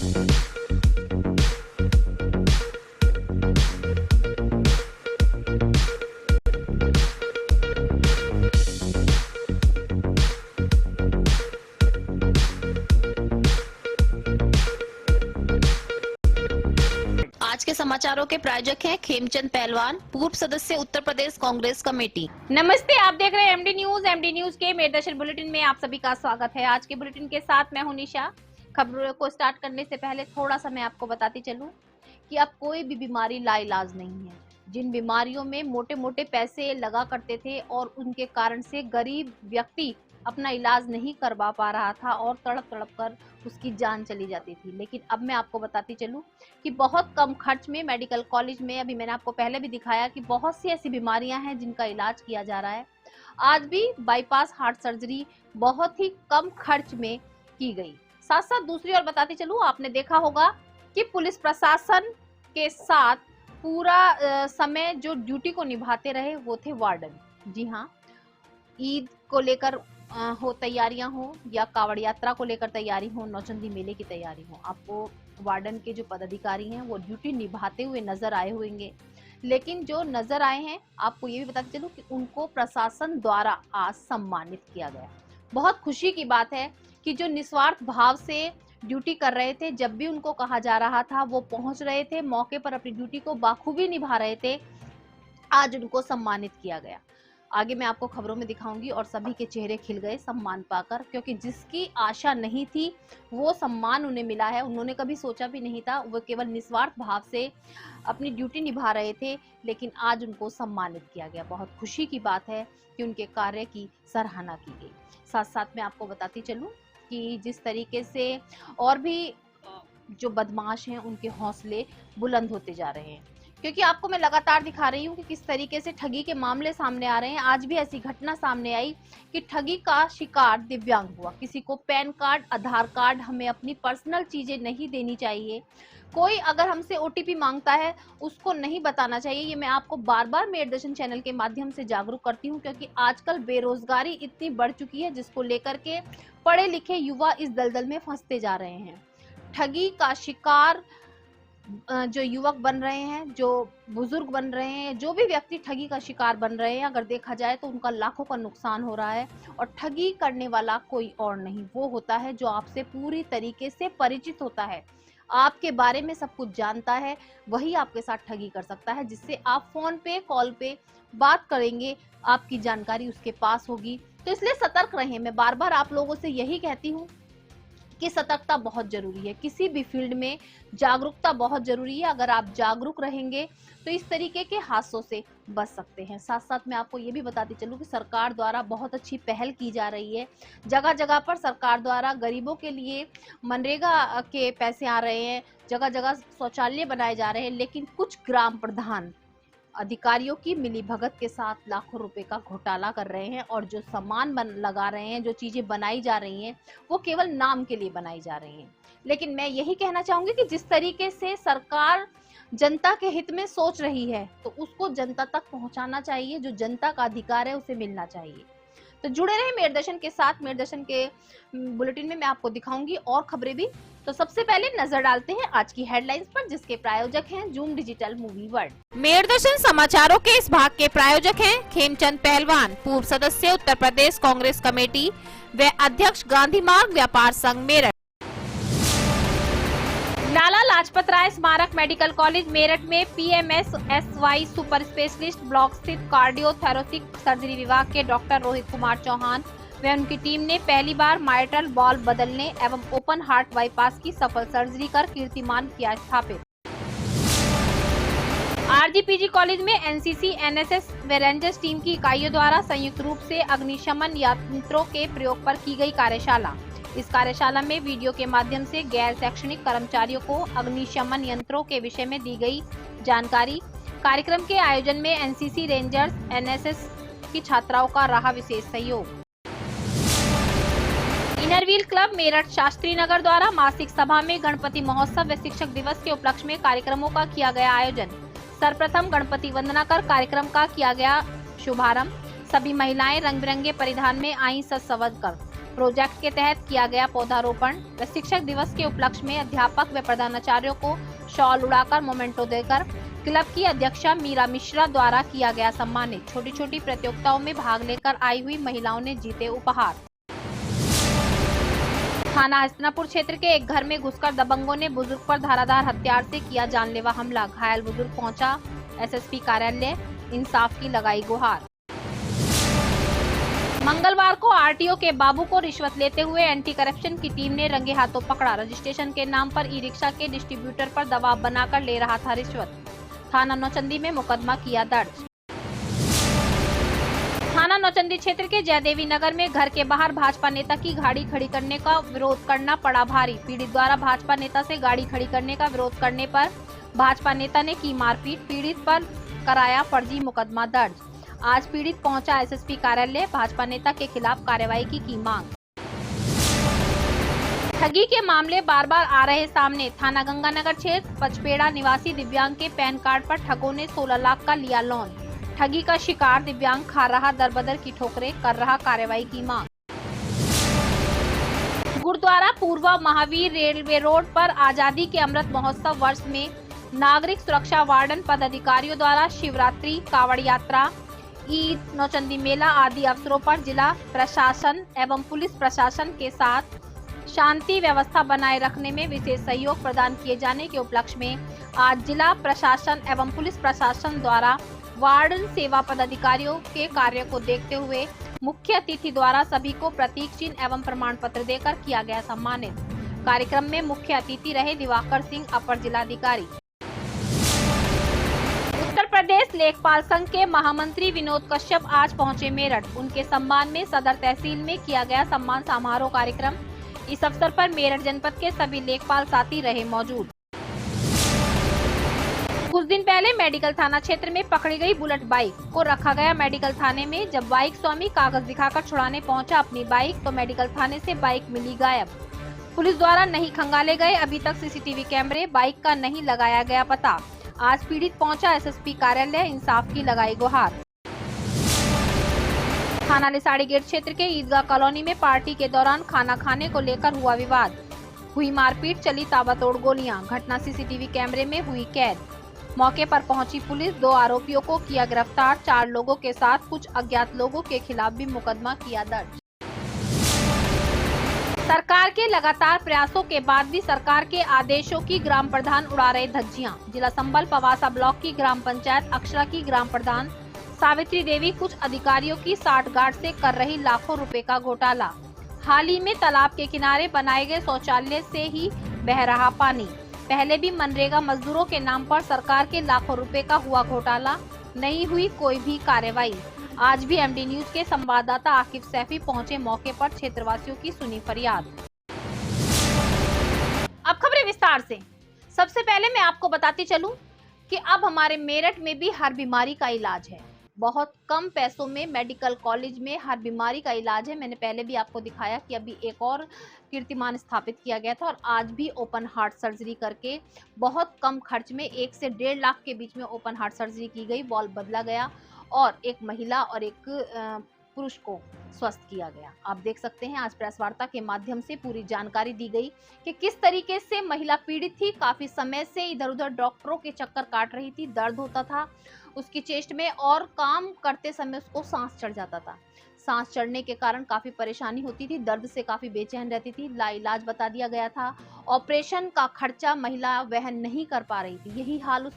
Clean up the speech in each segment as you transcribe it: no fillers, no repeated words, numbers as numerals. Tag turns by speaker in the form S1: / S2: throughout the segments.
S1: आज के समाचारों के प्रायोजक हैं खेमचंद पहलवान, पूर्व सदस्य उत्तर प्रदेश कांग्रेस कमेटी।
S2: नमस्ते, आप देख रहे हैं एमडी न्यूज। एमडी न्यूज के मेरदर्शन बुलेटिन में आप सभी का स्वागत है। आज के बुलेटिन के साथ मैं हूं निशा। खबरों को स्टार्ट करने से पहले थोड़ा सा मैं आपको बताती चलूं कि अब कोई भी बीमारी लाइलाज नहीं है। जिन बीमारियों में मोटे मोटे पैसे लगा करते थे और उनके कारण से गरीब व्यक्ति अपना इलाज नहीं करवा पा रहा था और तड़प तड़प कर उसकी जान चली जाती थी, लेकिन अब मैं आपको बताती चलूं कि बहुत कम खर्च में मेडिकल कॉलेज में, अभी मैंने आपको पहले भी दिखाया कि बहुत सी ऐसी बीमारियां हैं जिनका इलाज किया जा रहा है। आज भी बाईपास हार्ट सर्जरी बहुत ही कम खर्च में की गई। साथ साथ दूसरी ओर बताती चलूं, आपने देखा होगा कि पुलिस प्रशासन के साथ पूरा समय जो ड्यूटी को निभाते रहे वो थे वार्डन। जी हाँ, ईद को लेकर हो तैयारियां हो या कावड़ यात्रा को लेकर तैयारी हो, नौचंदी मेले की तैयारी हो, आपको वार्डन के जो पदाधिकारी हैं वो ड्यूटी निभाते हुए नजर आए होंगे। लेकिन जो नजर आए हैं, आपको ये भी बताते चलूं कि उनको प्रशासन द्वारा आज सम्मानित किया गया। बहुत खुशी की बात है कि जो निस्वार्थ भाव से ड्यूटी कर रहे थे, जब भी उनको कहा जा रहा था वो पहुंच रहे थे, मौके पर अपनी ड्यूटी को बाखूबी निभा रहे थे। आज उनको सम्मानित किया गया। आगे मैं आपको खबरों में दिखाऊंगी और सभी के चेहरे खिल गए सम्मान पाकर, क्योंकि जिसकी आशा नहीं थी वो सम्मान उन्हें मिला है। उन्होंने कभी सोचा भी नहीं था, वो केवल निस्वार्थ भाव से अपनी ड्यूटी निभा रहे थे, लेकिन आज उनको सम्मानित किया गया। बहुत खुशी की बात है कि उनके कार्य की सराहना की गई। साथ साथ मैं आपको बताती चलूं कि जिस तरीके से और भी जो बदमाश हैं उनके हौसले बुलंद होते जा रहे हैं, क्योंकि आपको मैं लगातार दिखा रही हूँ कि किस तरीके से ठगी के मामले सामने आ रहे हैं। आज भी ऐसी घटना सामने आई कि ठगी का शिकार दिव्यांग हुआ। किसी को पैन कार्ड, आधार कार्ड, हमें अपनी पर्सनल चीजें नहीं देनी चाहिए। कोई अगर हमसे ओटीपी मांगता है उसको नहीं बताना चाहिए। ये मैं आपको बार बार मेरदर्शन चैनल के माध्यम से जागरूक करती हूँ, क्योंकि आजकल बेरोजगारी इतनी बढ़ चुकी है जिसको लेकर के पढ़े लिखे युवा इस दलदल में फंसते जा रहे हैं। ठगी का शिकार जो युवक बन रहे हैं, जो बुजुर्ग बन रहे हैं, जो भी व्यक्ति ठगी का शिकार बन रहे हैं, अगर देखा जाए तो उनका लाखों का नुकसान हो रहा है। और ठगी करने वाला कोई और नहीं, वो होता है जो आपसे पूरी तरीके से परिचित होता है, आपके बारे में सब कुछ जानता है, वही आपके साथ ठगी कर सकता है। जिससे आप फोन पे, कॉल पे बात करेंगे, आपकी जानकारी उसके पास होगी। तो इसलिए सतर्क रहें। मैं बार बार आप लोगों से यही कहती हूँ कि सतर्कता बहुत जरूरी है। किसी भी फील्ड में जागरूकता बहुत जरूरी है। अगर आप जागरूक रहेंगे तो इस तरीके के हादसों से बच सकते हैं। साथ साथ मैं आपको ये भी बताती चलूं कि सरकार द्वारा बहुत अच्छी पहल की जा रही है। जगह जगह पर सरकार द्वारा गरीबों के लिए मनरेगा के पैसे आ रहे हैं, जगह जगह शौचालय बनाए जा रहे हैं, लेकिन कुछ ग्राम प्रधान अधिकारियों की मिलीभगत के साथ लाखों रुपए का घोटाला कर रहे हैं और जो सामान लगा रहे हैं, जो चीजें बनाई जा रही हैं, वो केवल नाम के लिए बनाई जा रही हैं। लेकिन मैं यही कहना चाहूंगी कि जिस तरीके से सरकार जनता के हित में सोच रही है तो उसको जनता तक पहुंचाना चाहिए। जो जनता का अधिकार है उसे मिलना चाहिए। तो जुड़े रहे मेरदर्शन के साथ। मेरदर्शन के बुलेटिन में मैं आपको दिखाऊंगी और खबरें भी। तो सबसे पहले नजर डालते हैं आज की हेडलाइंस पर, जिसके प्रायोजक हैं जूम डिजिटल मूवी वर्ल्ड। मेरदर्शन समाचारों के इस भाग के प्रायोजक हैं खेमचंद पहलवान, पूर्व सदस्य उत्तर प्रदेश कांग्रेस कमेटी व अध्यक्ष गांधी मार्ग व्यापार संघ मेरठ। लाला लाजपत राय स्मारक मेडिकल कॉलेज मेरठ में PMSSY सुपर स्पेशलिस्ट ब्लॉक स्थित कार्डियोथोरेसिक सर्जरी विभाग के डॉक्टर रोहित कुमार चौहान व उनकी टीम ने पहली बार माइट्रल बॉल्व बदलने एवं ओपन हार्ट बाईपास की सफल सर्जरी कर कीर्तिमान किया स्थापित। RGPG कॉलेज में NCC, NSS व रेंजर्स टीम की इकाइयों द्वारा संयुक्त रूप से अग्निशमन यंत्रों के प्रयोग पर की गई कार्यशाला। इस कार्यशाला में वीडियो के माध्यम से गैर शैक्षणिक कर्मचारियों को अग्निशमन यंत्रों के विषय में दी गई जानकारी। कार्यक्रम के आयोजन में NCC, रेंजर्स, NSS की छात्राओं का रहा विशेष सहयोग। Inner wheel club Meerut Shastri Nagar द्वारा मासिक सभा में गणपति महोत्सव व शिक्षक दिवस के उपलक्ष्य में कार्यक्रमों का किया गया आयोजन। सर्वप्रथम गणपति वंदना कर कार्यक्रम का किया गया शुभारंभ। सभी महिलाएं रंग बिरंगे परिधान में आई सज संवर कर। प्रोजेक्ट के तहत किया गया पौधारोपण व शिक्षक दिवस के उपलक्ष्य में अध्यापक व प्रधानाचार्यों को शॉल उड़ाकर मोमेंटो देकर क्लब की अध्यक्षा मीरा मिश्रा द्वारा किया गया सम्मानित। छोटी छोटी प्रतियोगिताओं में भाग लेकर आई हुई महिलाओं ने जीते उपहार। थाना हस्तिनापुर क्षेत्र के एक घर में घुसकर दबंगों ने बुजुर्ग पर धारादार हथियार से किया जानलेवा हमला। घायल बुजुर्ग पहुंचा एसएसपी कार्यालय, इंसाफ की लगाई गुहार। मंगलवार को आरटीओ के बाबू को रिश्वत लेते हुए एंटी करप्शन की टीम ने रंगे हाथों पकड़ा। रजिस्ट्रेशन के नाम पर ई रिक्शा के डिस्ट्रीब्यूटर पर दबाव बनाकर ले रहा था रिश्वत। थाना नौचंदी में मुकदमा किया दर्ज। थाना नौचंदी क्षेत्र के जयदेवी नगर में घर के बाहर भाजपा नेता की गाड़ी खड़ी करने का विरोध करना पड़ा भारी। पीड़ित द्वारा भाजपा नेता से गाड़ी खड़ी करने का विरोध करने पर भाजपा नेता ने की मारपीट। पीड़ित पर कराया फर्जी मुकदमा दर्ज। आज पीड़ित पहुंचा एसएसपी कार्यालय, भाजपा नेता के खिलाफ कार्रवाई की मांग। ठगी के मामले बार बार आ रहे सामने। थाना गंगानगर क्षेत्र पचपेड़ा निवासी दिव्यांग के पैन कार्ड पर ठगों ने 16 लाख का लिया लोन। ठगी का शिकार दिव्यांग खा रहा दरबदर की ठोकरें, कर रहा कार्रवाई की मांग। गुरुद्वारा पूर्वा महावीर रेलवे रोड पर आजादी के अमृत महोत्सव वर्ष में नागरिक सुरक्षा वार्डन पदाधिकारियों द्वारा शिवरात्रि, कावड़ यात्रा, ईद, नौचंदी मेला आदि अवसरों पर जिला प्रशासन एवं पुलिस प्रशासन के साथ शांति व्यवस्था बनाए रखने में विशेष सहयोग प्रदान किए जाने के उपलक्ष्य में आज जिला प्रशासन एवं पुलिस प्रशासन द्वारा वार्डन सेवा पदाधिकारियों के कार्य को देखते हुए मुख्य अतिथि द्वारा सभी को प्रतीक चिन्ह एवं प्रमाण पत्र देकर किया गया सम्मानित। कार्यक्रम में मुख्य अतिथि रहे दिवाकर सिंह, अपर जिलाधिकारी। उत्तर प्रदेश लेखपाल संघ के महामंत्री विनोद कश्यप आज पहुंचे मेरठ। उनके सम्मान में सदर तहसील में किया गया सम्मान समारोह कार्यक्रम। इस अवसर पर मेरठ जनपद के सभी लेखपाल साथी रहे मौजूद। कुछ दिन पहले मेडिकल थाना क्षेत्र में पकड़ी गई बुलेट बाइक को रखा गया मेडिकल थाने में। जब बाइक स्वामी कागज दिखाकर छुड़ाने पहुंचा अपनी बाइक तो मेडिकल थाने से बाइक मिली गायब। पुलिस द्वारा नहीं खंगाले गए अभी तक सीसीटीवी कैमरे, बाइक का नहीं लगाया गया पता। आज पीड़ित पहुंचा एसएसपी कार्यालय, इंसाफ की लगाई गुहार। थाना लिसाड़ी गेट क्षेत्र के ईदगाह कॉलोनी में पार्टी के दौरान खाना खाने को लेकर हुआ विवाद। हुई मारपीट, चली ताबड़तोड़ गोलियां। घटना सीसीटीवी कैमरे में हुई कैद। मौके पर पहुंची पुलिस, 2 आरोपियों को किया गिरफ्तार। 4 लोगों के साथ कुछ अज्ञात लोगों के खिलाफ भी मुकदमा किया दर्ज। सरकार के लगातार प्रयासों के बाद भी सरकार के आदेशों की ग्राम प्रधान उड़ा रहे धज्जियां। जिला संबल पवासा ब्लॉक की ग्राम पंचायत अक्षरा की ग्राम प्रधान सावित्री देवी कुछ अधिकारियों की साठगांठ से कर रही लाखों रुपए का घोटाला। हाल ही में तालाब के किनारे बनाए गए शौचालय से ही बह रहा पानी। पहले भी मनरेगा मजदूरों के नाम पर सरकार के लाखों रुपए का हुआ घोटाला, नहीं हुई कोई भी कार्रवाई। आज भी एमडी न्यूज के संवाददाता आकिब सैफी पहुंचे मौके पर, क्षेत्रवासियों की सुनी फरियाद। अब खबरें विस्तार से। सबसे पहले मैं आपको बताती चलूं कि अब हमारे मेरठ में भी हर बीमारी का इलाज है। बहुत कम पैसों में मेडिकल कॉलेज में हर बीमारी का इलाज है। मैंने पहले भी आपको दिखाया कि अभी एक और कीर्तिमान स्थापित किया गया था और आज भी ओपन हार्ट सर्जरी करके बहुत कम खर्च में 1 से 1.5 लाख के बीच में ओपन हार्ट सर्जरी की गई। वॉल्व बदला गया और एक महिला और एक पुरुष को स्वस्थ किया गया। आप देख सकते हैं आज प्रेस वार्ता के माध्यम से पूरी जानकारी दी गई कि किस तरीके से महिला पीड़ित थी। काफी समय से इधर उधर डॉक्टरों के चक्कर काट रही थी, दर्द होता था उसकी चेस्ट में और काम करते समय उसको सांस चढ़ जाता था। सांस चढ़ने के कारण काफी परेशानी होती थी, दर्द से काफी बेचैन रहती थी। लाइलाज बता दिया गया था। ऑपरेशन का खर्चा महिला वहन नहीं कर पा रही थी। यही हाल उस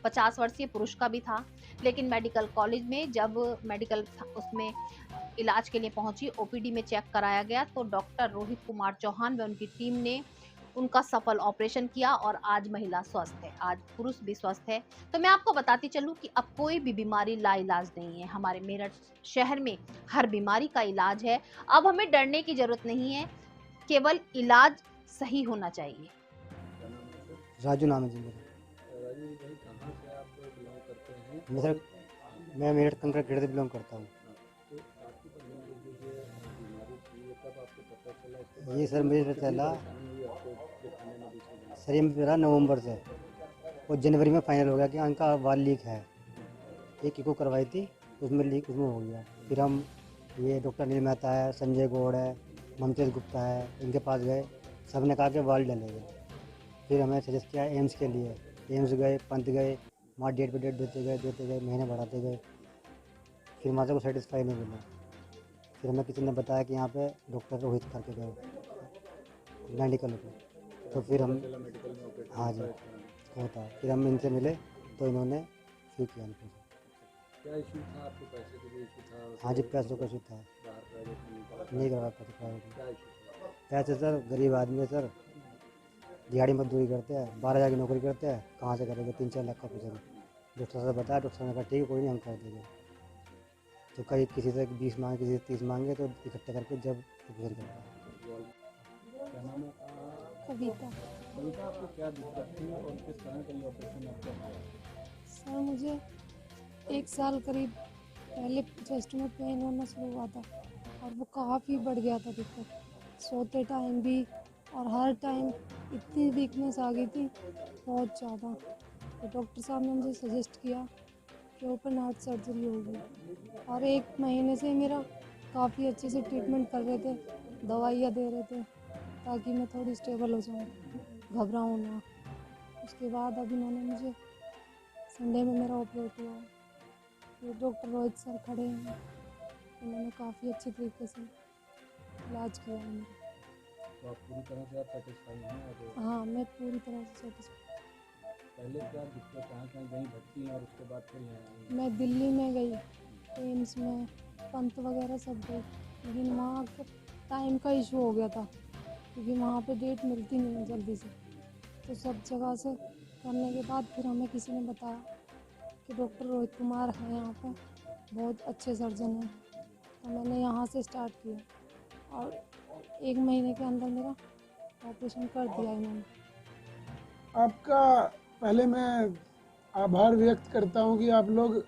S2: 50 वर्षीय पुरुष का भी था। लेकिन मेडिकल कॉलेज में जब मेडिकल उसमें इलाज के लिए पहुंची, ओपीडी में चेक कराया गया तो डॉक्टर रोहित कुमार चौहान व उनकी टीम ने उनका सफल ऑपरेशन किया और आज महिला स्वस्थ है, आज पुरुष भी स्वस्थ है। तो मैं आपको बताती चलूं कि अब कोई भी बीमारी लाइलाज नहीं है। हमारे मेरठ शहर में हर बीमारी का इलाज है। अब हमें डरने की जरूरत नहीं है, केवल इलाज सही होना चाहिए।
S3: राजू नाम है जी मेरा। सर मैं मेरठ कंकड़ खेड़ से बिलोंग करता हूँ। ये सर मुझे चला सर, ये मेरा नवंबर से और जनवरी में फाइनल हो गया कि उनका वाल लीक है। एक इको करवाई थी, उसमें लीक उसमें हो गया। फिर हम ये डॉक्टर नील मेहता है, संजय गौड़ है, ममतेज गुप्ता है, इनके पास गए, सब ने कहा कि वाल डलेगा। फिर हमें सजेस्ट किया एम्स के लिए, एम्स गए, पंत गए, वहाँ डेट पे डेट देते गए, महीने बढ़ाते गए, फिर वहाँ से को सेटिस्फाई नहीं मिला। फिर हमें किसी ने बताया कि यहाँ पे डॉक्टर रोहित करके गए मेडिकल पे, तो फिर हम, हाँ जी होता है, फिर हम इनसे मिले तो इन्होंने ठीक किया हमको।
S4: क्या इशू था आपको? पैसे के लिए इशू था?
S3: हाँ जी, पैसों का इशू था,
S4: बाहर प्राइवेट
S3: नहीं करवा पाते प्राइवेट में।
S4: क्या इशू था?
S3: पैसे सर, गरीब आदमी है सर, दिहाड़ी मजदूरी करते हैं, 12,000 की नौकरी करते हैं, कहाँ से करेंगे 3-4 लाख का पैसा? डॉक्टर साहब बताया, डॉक्टर साहब ने कहा ठीक है कोई नहीं, हम कर देंगे। तो कहीं किसी से 20 मांगे, किसी से 30 मांगे, तो इकट्ठे करके जब ऑपरेशन करवाया।
S4: क्या नाम है?
S5: कविता।
S4: कविता, आपको क्या दिक्कत थी और किस तरह का ये ऑपरेशन आपका हुआ?
S5: सर मुझे 1 साल करीब पहले चेस्ट में पेन होना शुरू हुआ था और वो काफ़ी बढ़ गया था दिक्कत, सोते टाइम भी और हर टाइम इतनी वीकनेस आ गई थी बहुत ज़्यादा। तो डॉक्टर साहब ने मुझे सजेस्ट किया कि ओपन हार्ट सर्जरी होगी और 1 महीने से मेरा काफ़ी अच्छे से ट्रीटमेंट कर रहे थे, दवाइयाँ दे रहे थे ताकि मैं थोड़ी स्टेबल हो जाऊँ, घबराऊँ ना। उसके बाद अब इन्होंने मुझे संडे में मेरा ऑपरेट हुआ। फिर डॉक्टर रोहित सर खड़े हैं, उन्होंने काफ़ी अच्छे तरीके से इलाज किया है मेरा।
S4: तो आप पूरी तरह से आप सेटिस्फाई हैं? और
S5: हाँ, मैं पूरी तरह से सेटिस्फाई।
S4: पहले क्या दिक्कत, कहाँ कहाँ गई भर्ती और उसके बाद फिर यहाँ आई?
S5: मैं दिल्ली में गई, एम्स में, पंत वगैरह सब गई, लेकिन वहाँ का टाइम का इशू हो गया था क्योंकि वहाँ पे डेट मिलती नहीं है जल्दी से। तो सब जगह से करने के बाद फिर हमें किसी ने बताया कि डॉक्टर रोहित कुमार हैं यहाँ पे, बहुत अच्छे सर्जन हैं। तो मैंने यहाँ से स्टार्ट किया और 1 महीने के अंदर मेरा ऑपरेशन कर दिया इन्होंने।
S6: आपका पहले मैं आभार व्यक्त करता हूँ कि आप लोग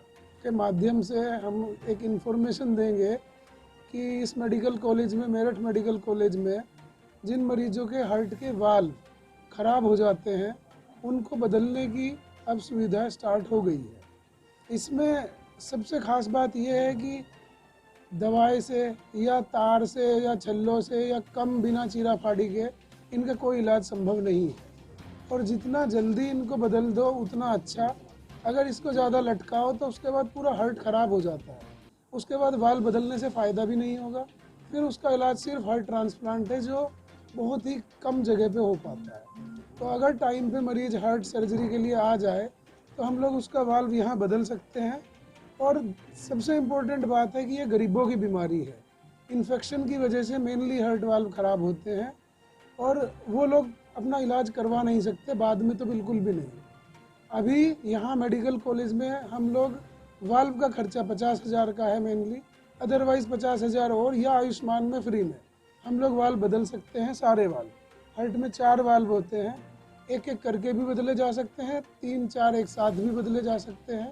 S6: के माध्यम से हम एक इन्फॉर्मेशन देंगे कि इस मेडिकल कॉलेज में, मेरठ मेडिकल कॉलेज में, जिन मरीजों के हार्ट के वाल्व ख़राब हो जाते हैं उनको बदलने की अब सुविधा स्टार्ट हो गई है। इसमें सबसे ख़ास बात यह है कि दवाई से या तार से या छल्लों से या कम बिना चीरा फाड़ी के इनका कोई इलाज संभव नहीं है और जितना जल्दी इनको बदल दो उतना अच्छा। अगर इसको ज़्यादा लटकाओ तो उसके बाद पूरा हार्ट ख़राब हो जाता है, उसके बाद वाल्व बदलने से फ़ायदा भी नहीं होगा। फिर उसका इलाज सिर्फ हार्ट ट्रांसप्लांट है जो बहुत ही कम जगह पे हो पाता है। तो अगर टाइम पे मरीज हार्ट सर्जरी के लिए आ जाए तो हम लोग उसका वाल्व यहाँ बदल सकते हैं। और सबसे इम्पोर्टेंट बात है कि ये गरीबों की बीमारी है, इन्फेक्शन की वजह से मेनली हार्ट वाल्व ख़राब होते हैं और वो लोग अपना इलाज करवा नहीं सकते, बाद में तो बिल्कुल भी नहीं। अभी यहाँ मेडिकल कॉलेज में हम लोग वाल्व का खर्चा 50,000 का है मेनली, अदरवाइज़ 50,000 और या आयुष्मान में फ्री में हम लोग वाल्व बदल सकते हैं। सारे वाल्व, हार्ट में 4 वाल्व होते हैं, एक एक करके भी बदले जा सकते हैं, 3-4 एक साथ भी बदले जा सकते हैं।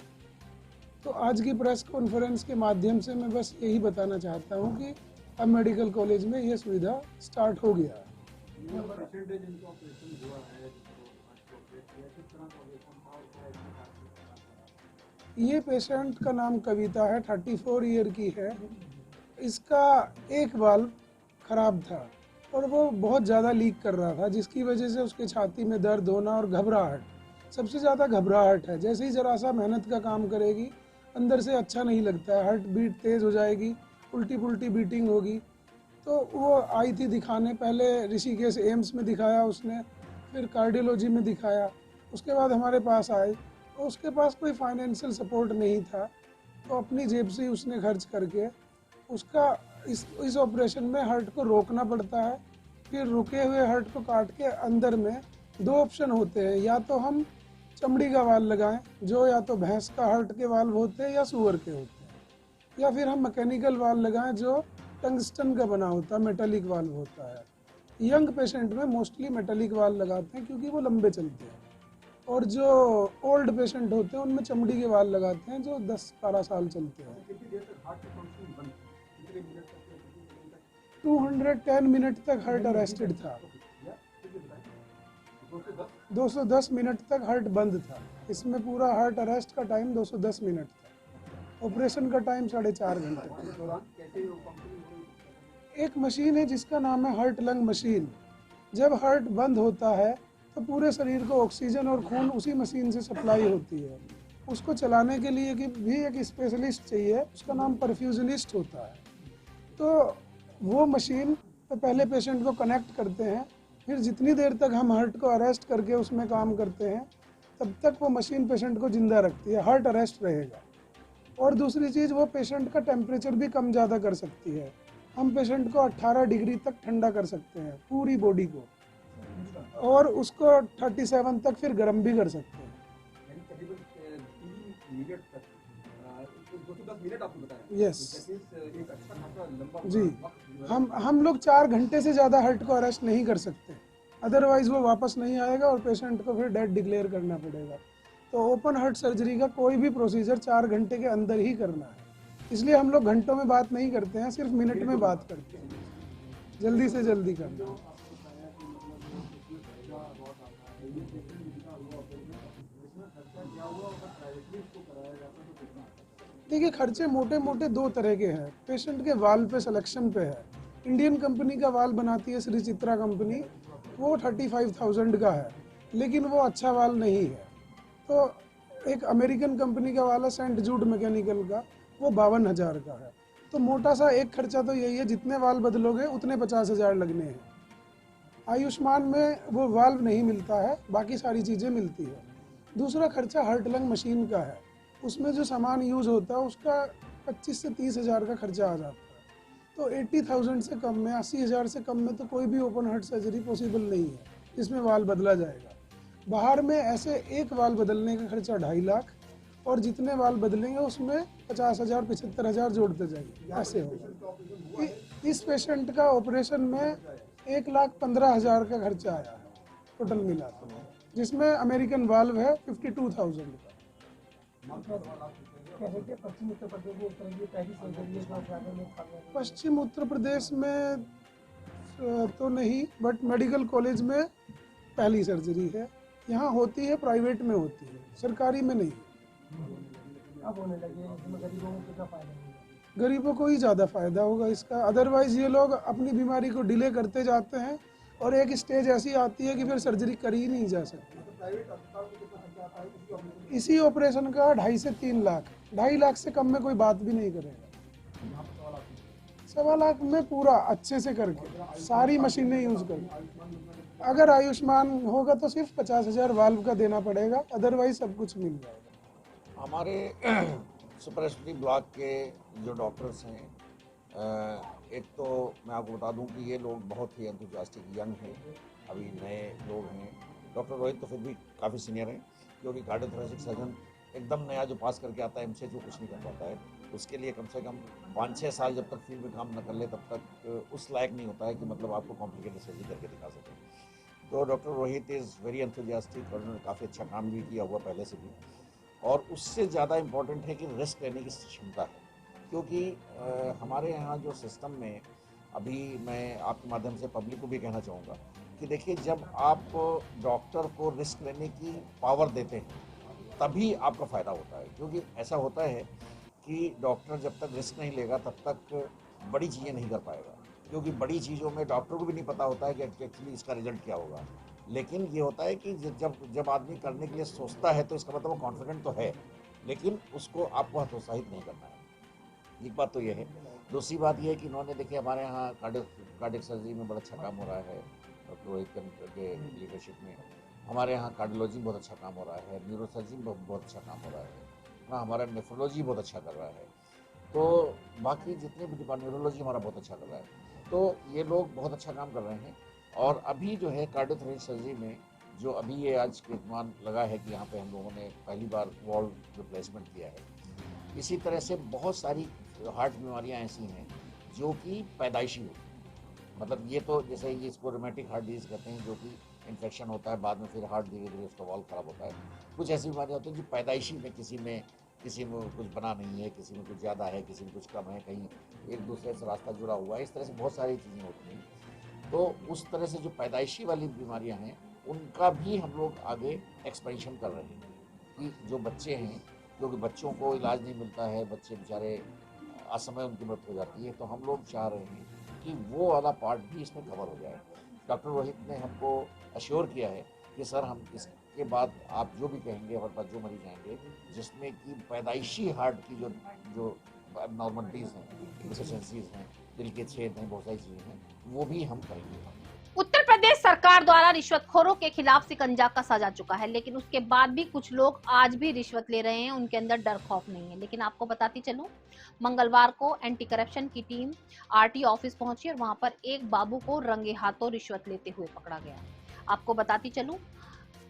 S6: तो आज की प्रेस कॉन्फ्रेंस के माध्यम से मैं बस यही बताना चाहता हूँ कि अब मेडिकल कॉलेज में ये सुविधा स्टार्ट हो गया है। ये पेशेंट का नाम कविता है, 34 ईयर की है। इसका एक वाल्व खराब था और वो बहुत ज़्यादा लीक कर रहा था, जिसकी वजह से उसके छाती में दर्द होना और घबराहट, सबसे ज़्यादा घबराहट है। जैसे ही जरा सा मेहनत का काम करेगी अंदर से अच्छा नहीं लगता है, हार्ट बीट तेज़ हो जाएगी, उल्टी पुल्टी बीटिंग होगी। तो वो आई थी दिखाने, पहले ऋषिकेश एम्स में दिखाया उसने, फिर कार्डियोलॉजी में दिखाया, उसके बाद हमारे पास आए। तो उसके पास कोई फाइनेंशियल सपोर्ट नहीं था, तो अपनी जेब से ही उसने खर्च करके उसका इस ऑपरेशन में हार्ट को रोकना पड़ता है। फिर रुके हुए हार्ट को काट के अंदर में 2 ऑप्शन होते हैं, या तो हम चमड़ी का वाल्व लगाएं जो या तो भैंस का हार्ट के वाल्व होते हैं या सूअर के होते हैं, या फिर हम मैकेनिकल वाल्व लगाएं जो टंगस्टन का बना होता है, मेटालिक वाल्व होता है। यंग पेशेंट में मोस्टली मेटालिक वाल्व लगाते हैं क्योंकि वो लंबे चलते हैं, और जो ओल्ड पेशेंट होते हैं उनमें चमड़ी के वाल्व लगाते हैं जो 10-12 साल चलते हैं। 210 मिनट तक हार्ट अरेस्टेड था, 210 मिनट तक हार्ट बंद था। इसमें पूरा हार्ट अरेस्ट का टाइम 210 मिनट था, ऑपरेशन का टाइम 4.5 घंटे। एक मशीन है जिसका नाम है हार्ट लंग मशीन। जब हार्ट बंद होता है तो पूरे शरीर को ऑक्सीजन और खून उसी मशीन से सप्लाई होती है। उसको चलाने के लिए कि भी एक स्पेशलिस्ट चाहिए, उसका नाम परफ्यूजनिस्ट होता है। तो वो मशीन पे पहले पेशेंट को कनेक्ट करते हैं, फिर जितनी देर तक हम हार्ट को अरेस्ट करके उसमें काम करते हैं तब तक वो मशीन पेशेंट को ज़िंदा रखती है, हार्ट अरेस्ट रहेगा। और दूसरी चीज़, वो पेशेंट का टेम्परेचर भी कम ज़्यादा कर सकती है। हम पेशेंट को 18 डिग्री तक ठंडा कर सकते हैं पूरी बॉडी को, और उसको 37 तक फिर गर्म भी कर सकते हैं।
S4: यानी करीबन 3 मिनट तक 210 मिनट आपने बताया।
S6: यस
S4: एक अच्छा खासा लंबा
S6: जी,
S4: वक्त जो है
S6: हम लोग 4 घंटे से ज़्यादा हार्ट को अरेस्ट नहीं कर सकते, अदरवाइज वो वापस नहीं आएगा और पेशेंट को फिर डेड डिक्लेयर करना पड़ेगा। तो ओपन हार्ट सर्जरी का कोई भी प्रोसीजर 4 घंटे के अंदर ही करना है, इसलिए हम लोग घंटों में बात नहीं करते हैं, सिर्फ मिनट में बात करते हैं, जल्दी से जल्दी करना है। देखिए, खर्चे मोटे मोटे 2 तरह के हैं, पेशेंट के वाल पे सिलेक्शन पे है। इंडियन कंपनी का वाल बनाती है श्री चित्रा कंपनी, वो 35,000 का है, लेकिन वो अच्छा वाल नहीं है। तो एक अमेरिकन कंपनी का वाल है सेंट जूड मैकेनिकल का, वो 52,000 का है। तो मोटा सा एक खर्चा तो यही है, जितने वाल बदलोगे उतने 50,000 लगने हैं। आयुष्मान में वो वाल्व नहीं मिलता है, बाकी सारी चीज़ें मिलती है। दूसरा खर्चा हार्ट लंग मशीन का है, उसमें जो सामान यूज़ होता है उसका 25 से 30,000 का खर्चा आ जाता है। तो 80,000 से कम में, 80,000 से कम में तो कोई भी ओपन हार्ट सर्जरी पॉसिबल नहीं है जिसमें वाल बदला जाएगा। बाहर में ऐसे एक वाल बदलने का खर्चा 2.5 लाख, और जितने वाल बदलेंगे उसमें 50,000 75,000 जोड़ते जाइए, ऐसे होगा। इस पेशेंट का ऑपरेशन में 1,15,000 का खर्चा आया है टोटल मिला कर, जिसमें अमेरिकन वाल्व है 52,000 का। पश्चिम उत्तर प्रदेश में तो नहीं, बट मेडिकल कॉलेज में पहली सर्जरी है। यहाँ होती है, प्राइवेट में होती है, सरकारी में नहीं।
S7: अब होने लगी है, इसमें गरीबों को कितना फायदा होगा?
S6: गरीबों को ही ज़्यादा फायदा होगा इसका, अदरवाइज ये लोग अपनी बीमारी को डिले करते जाते हैं और एक स्टेज ऐसी आती है कि फिर सर्जरी करी ही नहीं जा सकती। इसी ऑपरेशन का 2.5 से 3 लाख, 2.5 लाख से कम में कोई बात भी नहीं करेगा। 1.25 लाख में पूरा अच्छे से करके सारी मशीनें यूज करके। अगर आयुष्मान होगा तो सिर्फ 50,000 वाल्व का देना पड़ेगा, अदरवाइज सब कुछ मिल जाएगा।
S8: हमारे सुपर स्पेशलिटी ब्लॉक के जो डॉक्टर्स हैं, एक तो मैं आपको बता दूं कि ये लोग बहुत ही एंथुसियास्टिक यंग हैं, अभी नए लोग हैं। डॉक्टर रोहित तो फिर भी काफ़ी सीनियर हैं, क्योंकि कार्डियोथोरेसिक सर्जन एकदम नया जो पास करके आता है एमसीए जो कुछ नहीं कर पाता है, उसके लिए कम से कम 5-6 साल जब तक फील्ड में काम न कर ले तब तक उस लायक नहीं होता है कि मतलब आपको कॉम्प्लिकेटेड सर्जरी करके दिखा सकें। तो doctor Rohit is very enthusiastic और उन्होंने काफ़ी अच्छा काम भी किया हुआ पहले से भी। और उससे ज़्यादा इम्पोर्टेंट है कि रिस्क लेने की क्षमता है, क्योंकि हमारे यहाँ जो सिस्टम में अभी मैं आपके माध्यम से पब्लिक को भी कहना चाहूँगा कि देखिए, जब आप डॉक्टर को रिस्क लेने की पावर देते हैं तभी आपका फ़ायदा होता है। क्योंकि ऐसा होता है कि डॉक्टर जब तक रिस्क नहीं लेगा तब तक बड़ी चीज़ें नहीं कर पाएगा, क्योंकि बड़ी चीज़ों में डॉक्टर को भी नहीं पता होता है कि एक्चुअली इसका रिजल्ट क्या होगा। लेकिन ये होता है कि जब आदमी करने के लिए सोचता है तो इसका मतलब वो कॉन्फिडेंट तो है, लेकिन उसको आपको हतोत्साहित नहीं करना है। एक बात तो ये है। दूसरी बात ये है कि इन्होंने देखिए हमारे यहाँ कार्डियक सर्जरी में बड़ा अच्छा काम हो रहा है डॉक्टर रोहित के लीडरशिप में। हमारे यहाँ कार्डियोलॉजी बहुत अच्छा काम हो रहा है, न्यूरोसर्जरी में बहुत अच्छा काम हो रहा है ना, हमारा नेफ्रोलॉजी बहुत अच्छा कर रहा है, तो बाकी जितने भी डिपार्टमेंट, न्यूरोलॉजी हमारा बहुत अच्छा कर रहा है। तो ये लोग बहुत अच्छा काम कर रहे हैं। और अभी जो है कार्डियोथोरेसिक सर्जरी में जो अभी ये आज कीर्तमान लगा है कि यहाँ पे हम लोगों ने पहली बार वॉल्व रिप्लेसमेंट किया है। इसी तरह से बहुत सारी हार्ट बीमारियाँ ऐसी हैं जो कि पैदाइशी होती हैं। मतलब ये तो जैसे ये इसको रोमेटिक हार्ट डिजीज़ कहते हैं, जो कि इन्फेक्शन होता है, बाद में फिर हार्ट धीरे धीरे उसका वॉल्व ख़राब होता है। कुछ ऐसी बीमारियाँ होती हैं जो पैदाइशी में किसी में कुछ बना नहीं है, किसी में कुछ ज़्यादा है, किसी में कुछ कम है, कहीं एक दूसरे से रास्ता जुड़ा हुआ है, इस तरह से बहुत सारी चीज़ें होती हैं। तो उस तरह से जो पैदाइशी वाली बीमारियां हैं उनका भी हम लोग आगे एक्सपेंशन कर रहे हैं कि जो बच्चे हैं, क्योंकि बच्चों को इलाज नहीं मिलता है, बच्चे बेचारे असमय उनकी मृत्यु हो जाती है, तो हम लोग चाह रहे हैं ताकि वो वाला पार्ट भी इसमें कवर हो जाए। डॉक्टर रोहित ने हमको अश्योर किया है कि सर हम इसके बाद आप जो भी कहेंगे हमारे पास जो मरीज आएंगे जिसमें कि पैदाइशी हार्ट की जो नॉर्मलिटीज़ हैं, डिफिशिएंसीज हैं, दिल के छेद हैं, बहुत सारी चीज़ें हैं, वो भी हम करेंगे।
S2: उत्तर प्रदेश सरकार द्वारा रिश्वतखोरों के खिलाफ शिकंजा कसा जा चुका है, लेकिन उसके बाद भी कुछ लोग आज भी रिश्वत ले रहे हैं, उनके अंदर डर खौफ नहीं है। लेकिन आपको बताती चलूं, मंगलवार को एंटी करप्शन की टीम आरटी ऑफिस पहुंची और वहां पर एक बाबू को रंगे हाथों रिश्वत लेते हुए पकड़ा गया। आपको बताती चलूं,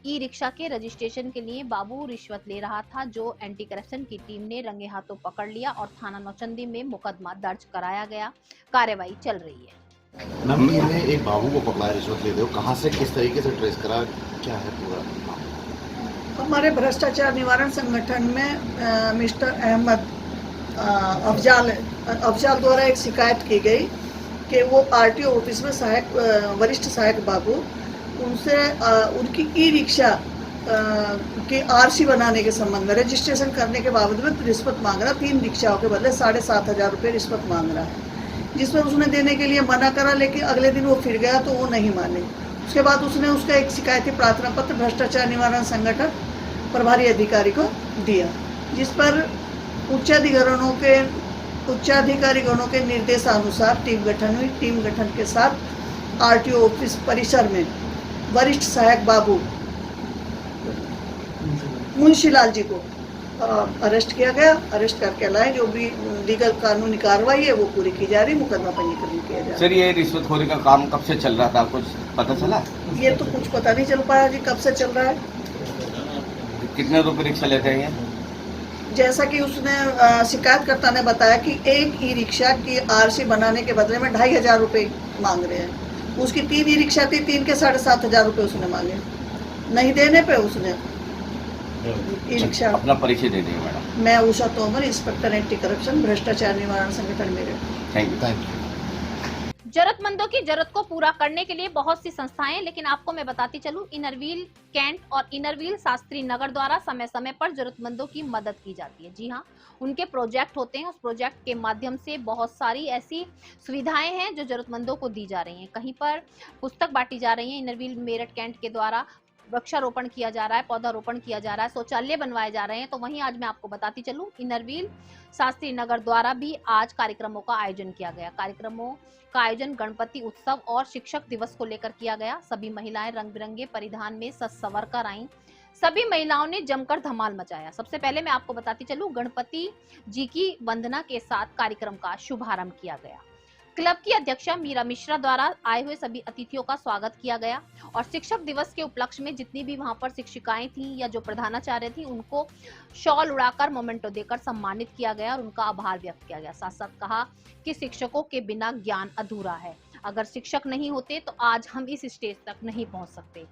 S2: ई रिक्शा के रजिस्ट्रेशन के लिए बाबू रिश्वत ले रहा था, जो एंटी करप्शन की टीम ने रंगे हाथों पकड़ लिया और थाना नौचंदी में मुकदमा दर्ज कराया गया। कार्रवाई चल रही है।
S9: नमी ने एक बाबू को पकड़ा रिश्वत लेते हो, कहाँ से किस तरीके से ट्रेस करा, क्या है पूरा?
S10: हमारे भ्रष्टाचार निवारण संगठन में मिस्टर अहमद अफजाल द्वारा एक शिकायत की गई कि वो आरटीओ ऑफिस में वरिष्ठ सहायक बाबू उनसे उनकी ई रिक्शा की आरसी बनाने के संबंध में रजिस्ट्रेशन करने के बावजूद में रिश्वत मांग रहा, 3 रिक्शाओं के बदले 7,500 रुपये रिश्वत मांग रहा है, जिस पर उसने देने के लिए मना करा, लेकिन अगले दिन वो फिर गया तो वो नहीं माने। उसके बाद उसने उसका एक शिकायती प्रार्थना पत्र भ्रष्टाचार निवारण संगठन प्रभारी अधिकारी को दिया, जिस पर उच्चाधिकारीगणों के निर्देशानुसार टीम गठन हुई। टीम गठन के साथ आरटीओ ऑफिस परिसर में वरिष्ठ सहायक बाबू मुंशीलाल जी को अरेस्ट किया गया। अरेस्ट करके लाए, जो भी लीगल कानूनी कार्रवाई है वो पूरी की जा रही, मुकदमा पंजीकरण किया जा रहा है।
S11: सर, ये रिश्वतखोरी का काम कब से चल रहा था, कुछ पता चला?
S10: ये तो कुछ पता नहीं चल पाया जी, कब से चल रहा है।
S11: कितने रुपए रिक्शा लेते हैं ये?
S10: जैसा कि उसने शिकायतकर्ता ने बताया कि एक ई रिक्शा की आरसी बनाने के बदले में 2,500 रुपये मांग रहे हैं। उसकी 3 ई रिक्शा थी, 3 के 7,500 रुपये उसने मांगे। नहीं देने पे उसने ई रिक्शा।
S11: अपना परिचय दे देंगे मैडम।
S10: मैं Usha Tomar, inspector anti corruption, भ्रष्टाचार निवारण संगठन मेरे।
S11: Thank you.
S2: जरूरतमंदों की जरूरत को पूरा करने के लिए बहुत सी संस्थाएं, लेकिन आपको मैं बताती चलूं, इनरव्हील कैंट और इनरव्हील शास्त्री नगर द्वारा समय समय पर जरूरतमंदों की मदद की जाती है। जी हाँ, उनके प्रोजेक्ट होते हैं, उस प्रोजेक्ट के माध्यम से बहुत सारी ऐसी सुविधाएं हैं जो जरूरतमंदों को दी जा रही हैं। कहीं पर पुस्तक बांटी जा रही है, इनरव्हील मेरठ कैंट के द्वारा वृक्षारोपण किया जा रहा है, पौधारोपण किया जा रहा है, शौचालय बनवाए जा रहे हैं। तो वहीं आज मैं आपको बताती चलूं, इनरव्हील शास्त्री नगर द्वारा भी आज कार्यक्रमों का आयोजन किया गया। कार्यक्रमों का आयोजन गणपति उत्सव और शिक्षक दिवस को लेकर किया गया। सभी महिलाएं रंग बिरंगे परिधान में सज संवर कर आईं। सभी महिलाओं ने जमकर धमाल मचाया। सबसे पहले मैं आपको बताती चलूं, गणपति जी की वंदना के साथ कार्यक्रम का शुभारंभ किया गया। क्लब की अध्यक्षा मीरा मिश्रा द्वारा आए हुए सभी अतिथियों का स्वागत किया गया और शिक्षक दिवस के उपलक्ष्य में जितनी भी वहां पर शिक्षिकाएं थीं या जो प्रधानाचार्य थी, उनको शॉल उड़ाकर मोमेंटो देकर सम्मानित किया गया और उनका आभार व्यक्त किया गया। साथ साथ कहा कि शिक्षकों के बिना ज्ञान अधूरा है, अगर शिक्षक नहीं होते तो आज हम इस स्टेज तक नहीं पहुंच सकते।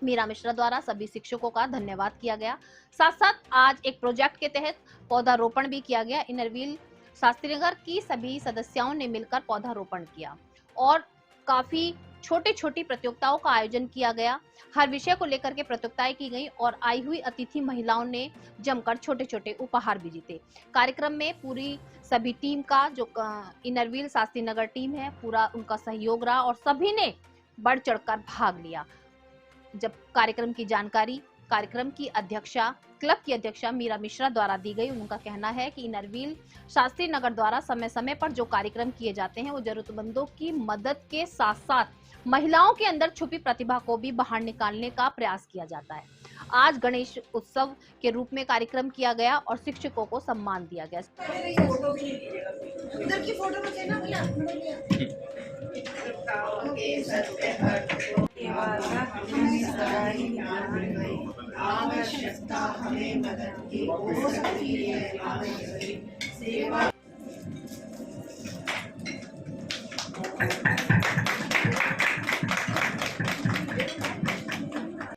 S2: मीरा मिश्रा द्वारा सभी शिक्षकों का धन्यवाद किया गया। साथ साथ आज एक प्रोजेक्ट के तहत पौधारोपण भी किया गया। इनरव्हील शास्त्री नगर की सभी सदस्यों ने मिलकर पौधारोपण किया और काफी छोटी छोटी प्रतियोगिताओं का आयोजन किया गया। हर विषय को लेकर के प्रतियोगिताएं की गई और आई हुई अतिथि महिलाओं ने जमकर छोटे छोटे उपहार भी जीते। कार्यक्रम में पूरी सभी टीम का, जो इनरव्हील शास्त्री नगर टीम है, पूरा उनका सहयोग रहा और सभी ने बढ़ चढ़कर भाग लिया। जब कार्यक्रम की जानकारी कार्यक्रम की अध्यक्षा, क्लब की अध्यक्षा मीरा मिश्रा द्वारा दी गई, उनका कहना है कि इनरव्हील शास्त्री नगर द्वारा समय समय पर जो कार्यक्रम किए जाते हैं वो जरूरतमंदों की मदद के साथ साथ महिलाओं के अंदर छुपी प्रतिभा को भी बाहर निकालने का प्रयास किया जाता है। आज गणेश उत्सव के रूप में कार्यक्रम किया गया और शिक्षकों को सम्मान दिया गया।
S10: आवश्यकता हमें मदद की हो सकती है, सेवा।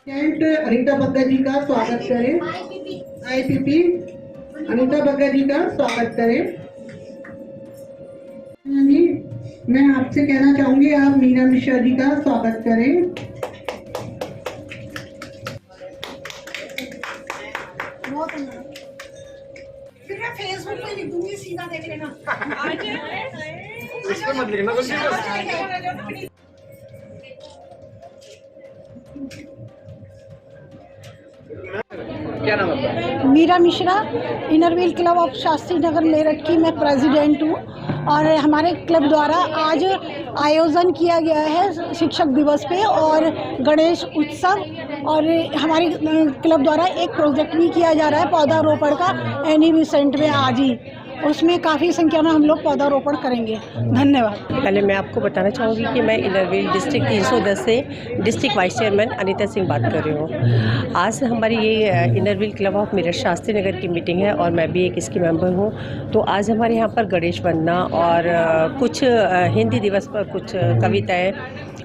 S10: कैंट अनीता बग्गा जी का स्वागत करें। आईपीपी अनीता बग्गा जी का स्वागत करें। मैं आपसे कहना चाहूंगी, आप मीरा मिश्रा जी का स्वागत करें। फिर मैं फेसबुक पे लिख दूंगी, सीधा देख लेना।
S4: इस पे मत लिखना कुछ। क्या नाम है?
S12: Meera Mishra, inner wheel club of Shastri Nagar Meerut की मैं प्रेसिडेंट हूँ और हमारे क्लब द्वारा आज आयोजन किया गया है शिक्षक दिवस पे और गणेश उत्सव, और हमारे क्लब द्वारा एक प्रोजेक्ट भी किया जा रहा है पौधारोपण का एनी रिसेंट में आज ही, उसमें काफ़ी संख्या में हम लोग पौधारोपण करेंगे। धन्यवाद।
S13: पहले मैं आपको बताना चाहूँगी कि मैं इनरव्हील डिस्ट्रिक्ट 310 से district vice chairman Anita Singh बात कर रही हूँ। आज हमारी ये inner wheel club of Meerut Shastri Nagar की मीटिंग है और मैं भी एक इसकी मेंबर हूँ। तो आज हमारे यहाँ पर गणेश वंदना और कुछ हिंदी दिवस पर कुछ कविताएँ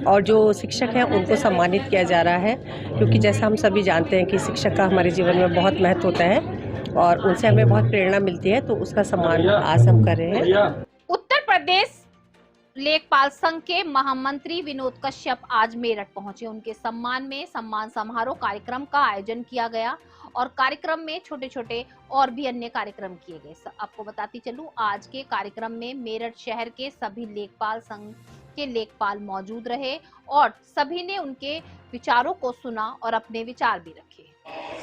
S13: और जो शिक्षक हैं उनको सम्मानित किया जा रहा है, क्योंकि जैसा हम सभी जानते हैं कि शिक्षक का हमारे जीवन में बहुत महत्व होता है और उनसे हमें बहुत प्रेरणा मिलती है, तो उसका सम्मान आज हम कर रहे हैं।
S2: उत्तर प्रदेश लेखपाल संघ के महामंत्री विनोद कश्यप आज मेरठ पहुंचे। उनके सम्मान में सम्मान समारोह कार्यक्रम का आयोजन किया गया और कार्यक्रम में छोटे छोटे और भी अन्य कार्यक्रम किए गए। आपको बताती चलूं, आज के कार्यक्रम में मेरठ शहर के सभी लेखपाल संघ के लेखपाल मौजूद रहे और सभी ने उनके विचारों को सुना और अपने विचार भी रखे।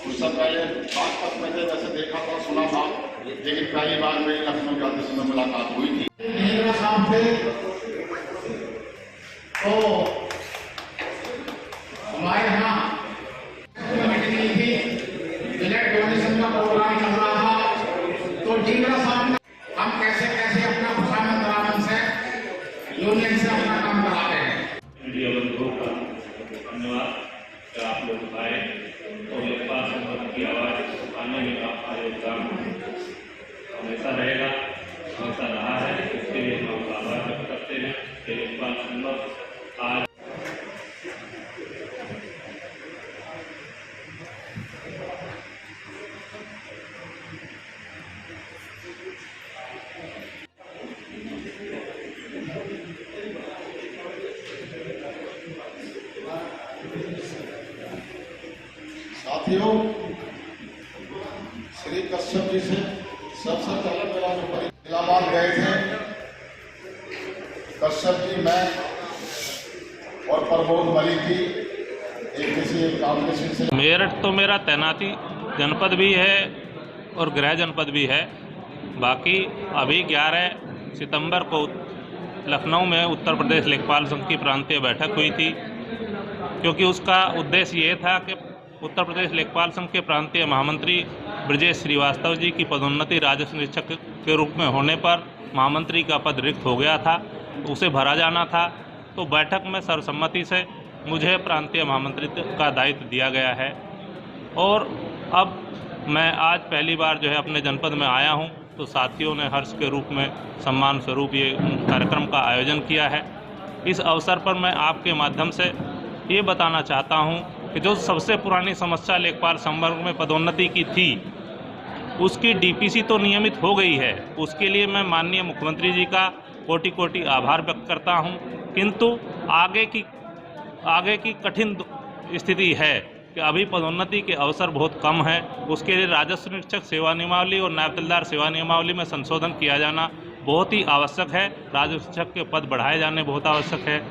S9: कुछ समय पहले बात मैंने वैसे देखा था, सुना था, लेकिन पहली बार मेरी लखनऊ जाते समय मुलाकात हुई थी साहब से। तो हमारे यहाँ ब्लड डोनेशन का प्रोग्राम चल रहा था, तो ढींगरा साहब ने हम कैसे कैसे अपना खुशामद बराबर से यूनियन से अपना काम करा रहे हैं।
S14: धन्यवाद कि आप लोग आए और लेखपाल संघ की आवाज़ उठाने में आपका योगदान हमेशा रहेगा, हमेशा रहा है। इसके लिए हम आभार व्यक्त करते हैं कि लेखपाल संघ आज
S9: साथियों, श्री कश्यप जी से सबसे पहले मेरा जो इलाहाबाद गए थे, कश्यप जी, मैं और प्रमोद मलिक जी एक काम के सिलसिले।
S14: मेरठ तो मेरा तैनाती जनपद भी है और गृह जनपद भी है। बाकी अभी 11 सितंबर को लखनऊ में उत्तर प्रदेश लेखपाल संघ की प्रांतीय बैठक हुई थी, क्योंकि उसका उद्देश्य ये था कि उत्तर प्रदेश लेखपाल संघ के प्रांतीय महामंत्री ब्रजेश श्रीवास्तव जी की पदोन्नति राजस्व निरीक्षक के रूप में होने पर महामंत्री का पद रिक्त हो गया था, उसे भरा जाना था। तो बैठक में सर्वसम्मति से मुझे प्रांतीय महामंत्री का दायित्व दिया गया है और अब मैं आज पहली बार जो है अपने जनपद में आया हूं, तो साथियों ने हर्ष के रूप में सम्मान स्वरूप ये कार्यक्रम का आयोजन किया है। इस अवसर पर मैं आपके माध्यम से ये बताना चाहता हूं कि जो सबसे पुरानी समस्या लेखपाल संवर्ग में पदोन्नति की थी, उसकी डीपीसी तो नियमित हो गई है। उसके लिए मैं माननीय मुख्यमंत्री जी का कोटि कोटि आभार व्यक्त करता हूं, किंतु आगे की कठिन स्थिति है कि अभी पदोन्नति के अवसर बहुत कम है। उसके लिए राजस्व निरीक्षक सेवा नियमावली और नायब तहसीलदार सेवा नियमावली में संशोधन किया जाना बहुत ही आवश्यक है। राजस्व निरीक्षक के पद बढ़ाए जाने बहुत आवश्यक है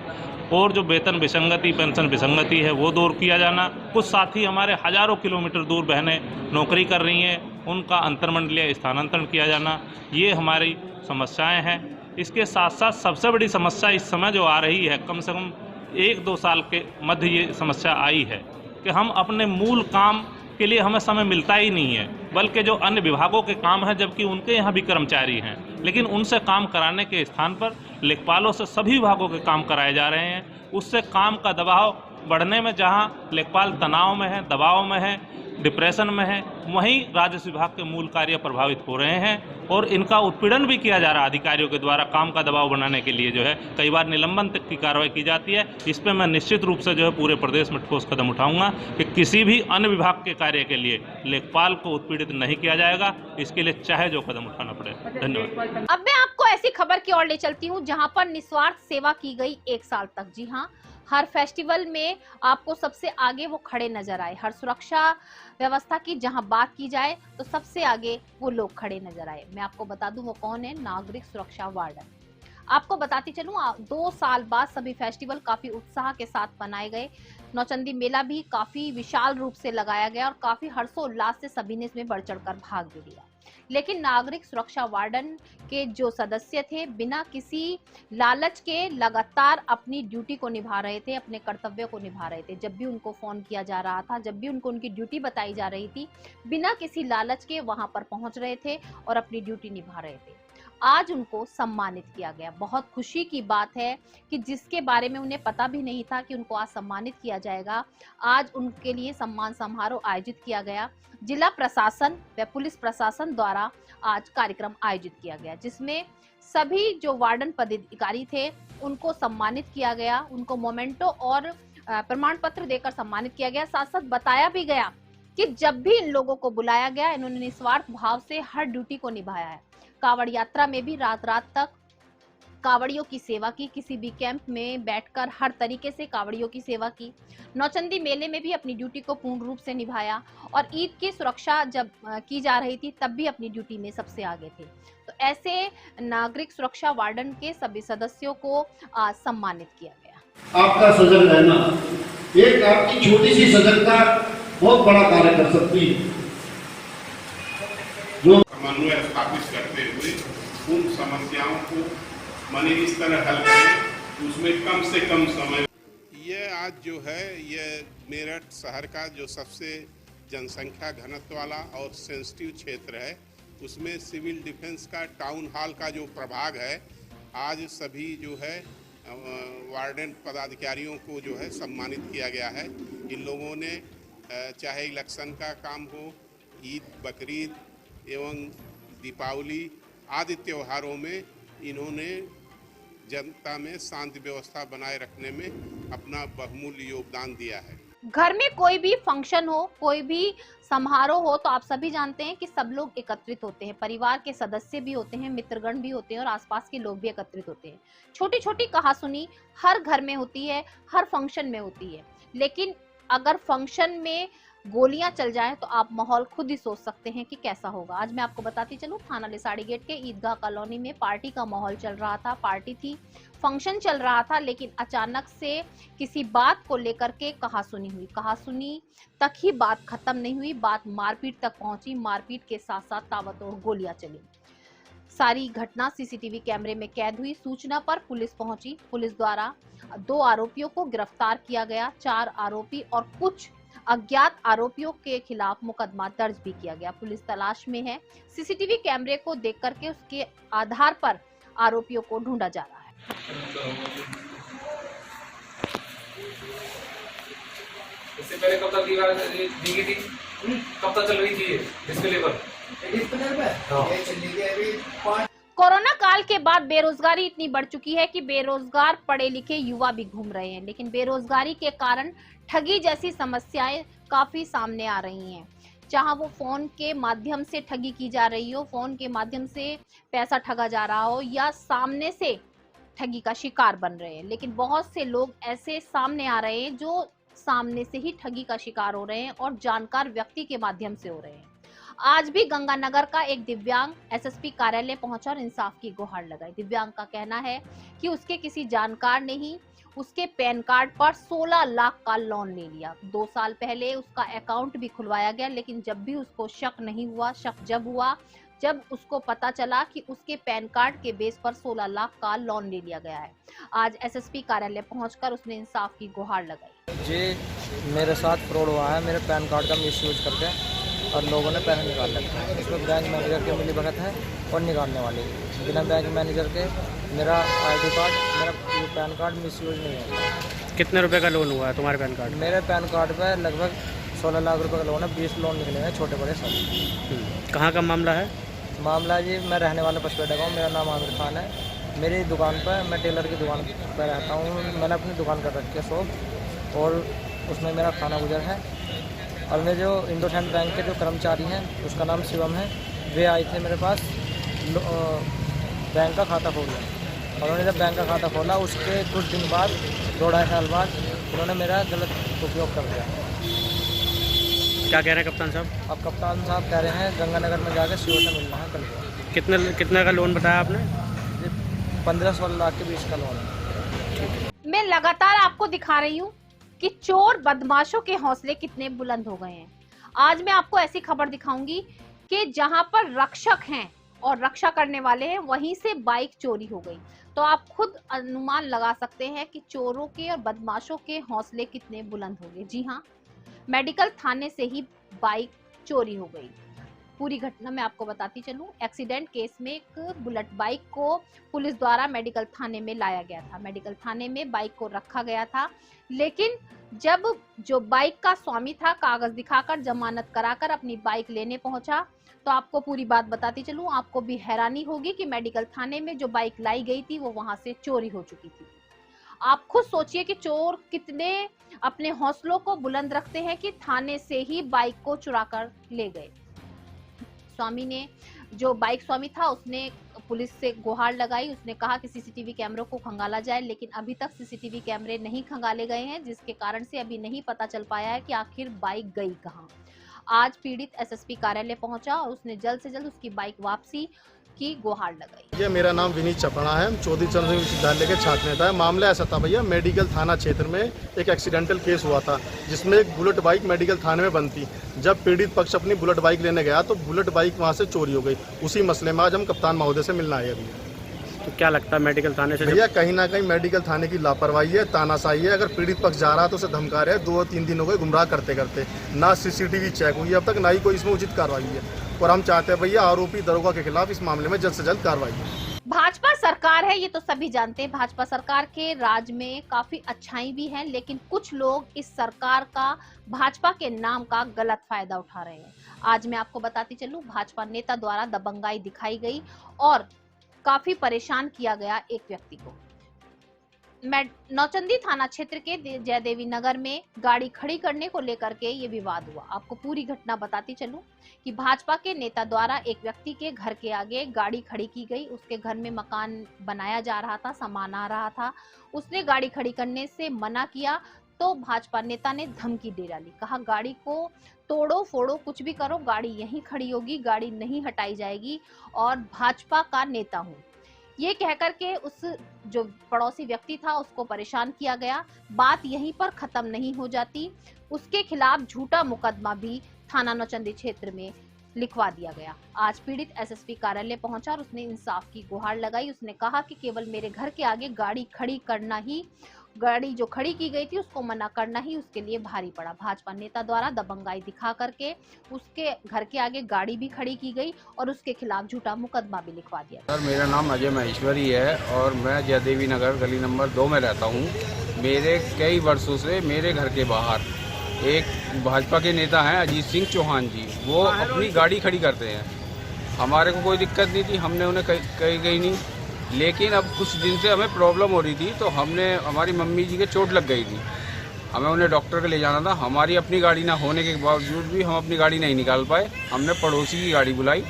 S14: और जो वेतन विसंगति, पेंशन विसंगति है, वो दूर किया जाना। कुछ साथी हमारे हजारों किलोमीटर दूर बहनें नौकरी कर रही हैं, उनका अंतर्मंडलीय स्थानांतरण किया जाना, ये हमारी समस्याएं हैं। इसके साथ साथ सबसे बड़ी समस्या इस समय जो आ रही है, कम से कम 1-2 साल के मध्य ये समस्या आई है कि हम अपने मूल काम के लिए हमें समय मिलता ही नहीं है, बल्कि जो अन्य विभागों के काम हैं, जबकि उनके यहाँ भी कर्मचारी हैं, लेकिन उनसे काम कराने के स्थान पर लेखपालों से सभी विभागों के काम कराए जा रहे हैं। उससे काम का दबाव बढ़ने में, जहाँ लेखपाल तनाव में है, दबाव में है, डिप्रेशन में है, वहीं राजस्व विभाग के मूल कार्य प्रभावित हो रहे हैं और इनका उत्पीड़न भी किया जा रहा है अधिकारियों के द्वारा। काम का दबाव बनाने के लिए जो है कई बार निलंबन तक की कार्रवाई की जाती है। इस पर मैं निश्चित रूप से जो है पूरे प्रदेश में ठोस कदम उठाऊंगा कि किसी भी अन्य विभाग के कार्य के लिए लेखपाल को उत्पीड़ित नहीं किया जाएगा। इसके लिए चाहे जो कदम उठाना पड़े। धन्यवाद।
S2: अब मैं आपको ऐसी खबर की ओर ले चलती हूँ जहाँ पर निस्वार्थ सेवा की गई 1 साल तक। जी हाँ, हर फेस्टिवल में आपको सबसे आगे वो खड़े नजर आए। हर सुरक्षा व्यवस्था की जहां बात की जाए तो सबसे आगे वो लोग खड़े नजर आए। मैं आपको बता दूं वो कौन है, नागरिक सुरक्षा वार्डन। आपको बताती चलूं 2 साल बाद सभी फेस्टिवल काफी उत्साह के साथ मनाए गए। नौचंदी मेला भी काफी विशाल रूप से लगाया गया और काफी हर्षोल्लास से सभी ने इसमें बढ़ चढ़कर भाग भी लिया। लेकिन नागरिक सुरक्षा वार्डन के जो सदस्य थे बिना किसी लालच के लगातार अपनी ड्यूटी को निभा रहे थे, अपने कर्तव्य को निभा रहे थे। जब भी उनको फोन किया जा रहा था, जब भी उनको उनकी ड्यूटी बताई जा रही थी, बिना किसी लालच के वहां पर पहुंच रहे थे और अपनी ड्यूटी निभा रहे थे। आज उनको सम्मानित किया गया। बहुत खुशी की बात है कि जिसके बारे में उन्हें पता भी नहीं था कि उनको आज सम्मानित किया जाएगा, आज उनके लिए सम्मान समारोह आयोजित किया गया। जिला प्रशासन व पुलिस प्रशासन द्वारा आज कार्यक्रम आयोजित किया गया, जिसमें सभी जो वार्डन पदाधिकारी थे उनको सम्मानित किया गया, उनको मोमेंटो और प्रमाण पत्र देकर सम्मानित किया गया। साथ साथ बताया भी गया कि जब भी इन लोगों को बुलाया गया, इन्होंने निस्वार्थ भाव से हर ड्यूटी को निभाया है। कांवड़ यात्रा में भी रात रात तक कांवड़ियों की सेवा की, किसी भी कैंप में बैठकर हर तरीके से कांवड़ियों की सेवा की। नौचंदी मेले में भी अपनी ड्यूटी को पूर्ण रूप से निभाया और ईद की सुरक्षा जब की जा रही थी तब भी अपनी ड्यूटी में सबसे आगे थे। तो ऐसे नागरिक सुरक्षा वार्डन के सभी सदस्यों को आज सम्मानित किया गया।
S9: आपका सजग रहना, एक आपकी छोटी सी सजगता बहुत बड़ा कार्य कर सकती है। जो
S15: समन्वय स्थापित करते हुए उन समस्याओं को माने इस तरह हल करें उसमें कम से कम समय। ये आज जो है ये मेरठ शहर का जो सबसे जनसंख्या घनत्व वाला और सेंसिटिव क्षेत्र है, उसमें सिविल डिफेंस का टाउन हॉल का जो प्रभाग है, आज सभी जो है वार्डन पदाधिकारियों को जो है सम्मानित किया गया है। इन लोगों ने चाहे इलेक्शन का काम हो, ईद, बकरीद एवं दीपावली आदि त्योहारों में इन्होंने जनता में शांति व्यवस्था बनाए रखने में अपना बहुमूल्य योगदान दिया है।
S2: घर में कोई भी फंक्शन हो, कोई भी समारोह हो, तो आप सभी जानते हैं कि सब लोग एकत्रित होते हैं, परिवार के सदस्य भी होते हैं, मित्रगण भी होते हैं और आसपास के लोग भी एकत्रित होते हैं। छोटी छोटी कहासुनी हर घर में होती है, हर फंक्शन में होती है। लेकिन अगर फंक्शन में गोलियां चल जाएं तो आप माहौल खुद ही सोच सकते हैं कि कैसा होगा। आज मैं आपको बताती चलूं, थाना लिसाड़ी गेट के ईदगाह कॉलोनी में पार्टी का माहौल चल रहा था, पार्टी थी, फंक्शन चल रहा था, लेकिन अचानक से किसी बात को लेकर के कहासुनी हुई। कहासुनी तक ही बात खत्म नहीं हुई, बात मारपीट तक पहुंची। मारपीट के साथ साथ ताबड़तोड़ गोलियां चली। सारी घटना सीसीटीवी कैमरे में कैद हुई। सूचना पर पुलिस पहुंची। पुलिस द्वारा 2 आरोपियों को गिरफ्तार किया गया। 4 आरोपी और कुछ अज्ञात आरोपियों के खिलाफ मुकदमा दर्ज भी किया गया। पुलिस तलाश में है। सीसीटीवी कैमरे को देख करके उसके आधार पर आरोपियों को ढूंढा जा रहा है।
S4: इससे पहले कब तक दी गई थी, कब तक चल रही थी डिस्प्ले लेवल?
S2: कोरोना काल के बाद बेरोजगारी इतनी बढ़ चुकी है कि बेरोजगार पढ़े लिखे युवा भी घूम रहे हैं, लेकिन बेरोजगारी के कारण ठगी जैसी समस्याएं काफी सामने आ रही हैं। चाहे वो फोन के माध्यम से ठगी की जा रही हो, फोन के माध्यम से पैसा ठगा जा रहा हो, या सामने से ठगी का शिकार बन रहे हैं। लेकिन बहुत से लोग ऐसे सामने आ रहे हैं जो सामने से ही ठगी का शिकार हो रहे हैं और जानकार व्यक्ति के माध्यम से हो रहे हैं। आज भी गंगानगर का एक दिव्यांग एसएसपी कार्यालय पहुंचा और इंसाफ की गुहार लगाई। दिव्यांग का कहना है कि उसके किसी जानकार ने ही उसके पैन कार्ड पर 16 लाख का लोन ले लिया। 2 साल पहले उसका अकाउंट भी खुलवाया गया, लेकिन जब भी उसको शक नहीं हुआ, शक जब हुआ जब उसको पता चला कि उसके पैन कार्ड के बेस पर 16 लाख का लोन ले लिया गया है। आज एसएसपी कार्यालय पहुंचकर उसने इंसाफ की गुहार लगाई।
S16: जी मेरे साथ फ्रॉड हुआ है, मेरे पैन कार्ड का मिसयूज करके और लोगों ने पैसा निकाल रखा है। इसमें बैंक मैनेजर की मिलीभगत है और निकालने वाली। बिना बैंक मैनेजर के मेरा आईडी कार्ड, मेरा पैन कार्ड मिसयूज नहीं है।
S17: कितने रुपए का लोन हुआ है तुम्हारे पैन कार्ड?
S16: मेरे पैन कार्ड पे लगभग 16 लाख रुपए का लोन है। 20 लोन निकले हैं, छोटे बड़े सब।
S17: कहाँ का मामला है?
S16: मामला जी मैं रहने वाला पचपेटा गाँव, मेरा नाम आमिर खान है। मेरी दुकान पर, मैं टेलर की दुकान पर रहता हूँ। मैंने अपनी दुकान कर रखी है शॉप, और उसमें मेरा खाना गुजर है। और मेरे जो इंडोसैंड बैंक के जो कर्मचारी हैं, उसका नाम शिवम है, वे आए थे मेरे पास बैंक का खाता खोलना। और उन्होंने जब बैंक का खाता खोला, उसके कुछ दिन बाद 2-2.5 साल बाद उन्होंने मेरा गलत उपयोग कर दिया।
S17: क्या कह रहे हैं कप्तान साहब?
S16: अब कप्तान साहब कह रहे हैं गंगानगर में जाकर सीओ से मिलना है कल को।
S17: कितने का लोन बताया आपने?
S16: 15-16 लाख के बीच का लोन है।
S2: मैं लगातार आपको दिखा रही हूँ कि चोर बदमाशों के हौसले कितने बुलंद हो गए हैं। आज मैं आपको ऐसी खबर दिखाऊंगी कि जहां पर रक्षक हैं और रक्षा करने वाले हैं, वहीं से बाइक चोरी हो गई। तो आप खुद अनुमान लगा सकते हैं कि चोरों के और बदमाशों के हौसले कितने बुलंद हो गए। जी हाँ, मेडिकल थाने से ही बाइक चोरी हो गई। पूरी घटना मैं आपको बताती चलूं। एक्सीडेंट केस में एक बुलेट बाइक को पुलिस द्वारा मेडिकल थाने में लाया गया था। मेडिकल थाने में बाइक को रखा गया था, लेकिन जब जो बाइक का स्वामी था कागज दिखाकर जमानत कराकर अपनी बाइक लेने पहुंचा, तो आपको पूरी बात बताती चलूं, आपको भी हैरानी होगी कि मेडिकल थाने में जो बाइक लाई गई थी वो वहां से चोरी हो चुकी थी। आप खुद सोचिए कि चोर कितने अपने हौसलों को बुलंद रखते हैं कि थाने से ही बाइक को चुरा कर ले गए। स्वामी ने, जो बाइक स्वामी था, उसने पुलिस से गुहार लगाई। उसने कहा कि सीसीटीवी कैमरों को खंगाला जाए, लेकिन अभी तक सीसीटीवी कैमरे नहीं खंगाले गए हैं, जिसके कारण से अभी नहीं पता चल पाया है कि आखिर बाइक गई कहां। आज पीड़ित एसएसपी कार्यालय पहुंचा और उसने जल्द से जल्द उसकी बाइक वापसी की गुहार लगाई।
S18: ये मेरा नाम विनीत चपड़ा है, चौधरी चरण सिंह विश्वविद्यालय के छात्र नेता है। मामला ऐसा था भैया, मेडिकल थाना क्षेत्र में एक एक्सीडेंटल केस हुआ था, जिसमें एक बुलेट बाइक मेडिकल थाने में बंद थी। जब पीड़ित पक्ष अपनी बुलेट बाइक लेने गया तो बुलेट बाइक वहाँ से चोरी हो गई। उसी मसले में आज हम कप्तान महोदय से मिलना आए अभी।
S17: तो क्या लगता है मेडिकल थाने से?
S18: भैया कहीं ना कहीं मेडिकल थाने की लापरवाही है, तानाशाही है। अगर पीड़ित पक्ष जा रहा है तो उसे धमका रहे हैं। 2-3 दिन हो गए गुमराह करते करते, ना सीसीटीवी चेक हुई अब तक, ना ही कोई इसमें उचित कार्रवाई है। और हम चाहते हैं भैया आरोपी दरोगा के खिलाफ इस मामले में जल्द से जल्द कार्रवाई है।
S2: भाजपा सरकार है, ये तो सभी जानते हैं। भाजपा सरकार के राज में काफी अच्छाई भी है, लेकिन कुछ लोग इस सरकार का, भाजपा के नाम का गलत फायदा उठा रहे हैं। आज मैं आपको बताती चलूं, भाजपा नेता द्वारा दबंगाई दिखाई गई और काफी परेशान किया गया एक व्यक्ति को। नौचंदी थाना क्षेत्र के जयदेवी नगर में गाड़ी खड़ी करने को लेकर के ये विवाद हुआ। आपको पूरी घटना बताती चलूं कि भाजपा के नेता द्वारा एक व्यक्ति के घर के आगे गाड़ी खड़ी की गई। उसके घर में मकान बनाया जा रहा था, सामान आ रहा था। उसने गाड़ी खड़ी करने से मना किया तो भाजपा नेता ने धमकी दे डाली। कहा गाड़ी को तोड़ो फोड़ो, कुछ भी करो, गाड़ी यहीं खड़ी होगी, गाड़ी नहीं हटाई जाएगी और भाजपा का नेता हूँ। ये कहकर के उस जो पड़ोसी व्यक्ति था उसको परेशान किया गया। बात यहीं पर खत्म नहीं हो जाती, उसके खिलाफ झूठा मुकदमा भी थाना नौचंदी क्षेत्र में लिखवा दिया गया। आज पीड़ित एसएसपी कार्यालय पहुंचा और उसने इंसाफ की गुहार लगाई। उसने कहा कि केवल मेरे घर के आगे गाड़ी खड़ी करना ही, गाड़ी जो खड़ी की गई थी उसको मना करना ही उसके लिए भारी पड़ा। भाजपा नेता द्वारा दबंगाई दिखा करके उसके घर के आगे गाड़ी भी खड़ी की गई और उसके खिलाफ झूठा मुकदमा भी लिखवा दिया।
S19: सर मेरा नाम अजय महेश्वरी है और मैं जयदेवी नगर गली नंबर 2 में रहता हूँ। मेरे कई वर्षों से मेरे घर के बाहर एक भाजपा के नेता हैं अजीत सिंह चौहान जी, वो अपनी गाड़ी खड़ी करते हैं। हमारे को कोई दिक्कत नहीं थी, हमने उन्हें कही गई नहीं, लेकिन अब कुछ दिन से हमें प्रॉब्लम हो रही थी। तो हमारी मम्मी जी के चोट लग गई थी, हमें उन्हें डॉक्टर के ले जाना था। हमारी अपनी गाड़ी ना होने के बावजूद भी हम अपनी गाड़ी नहीं निकाल पाए। हमने पड़ोसी की गाड़ी बुलाई,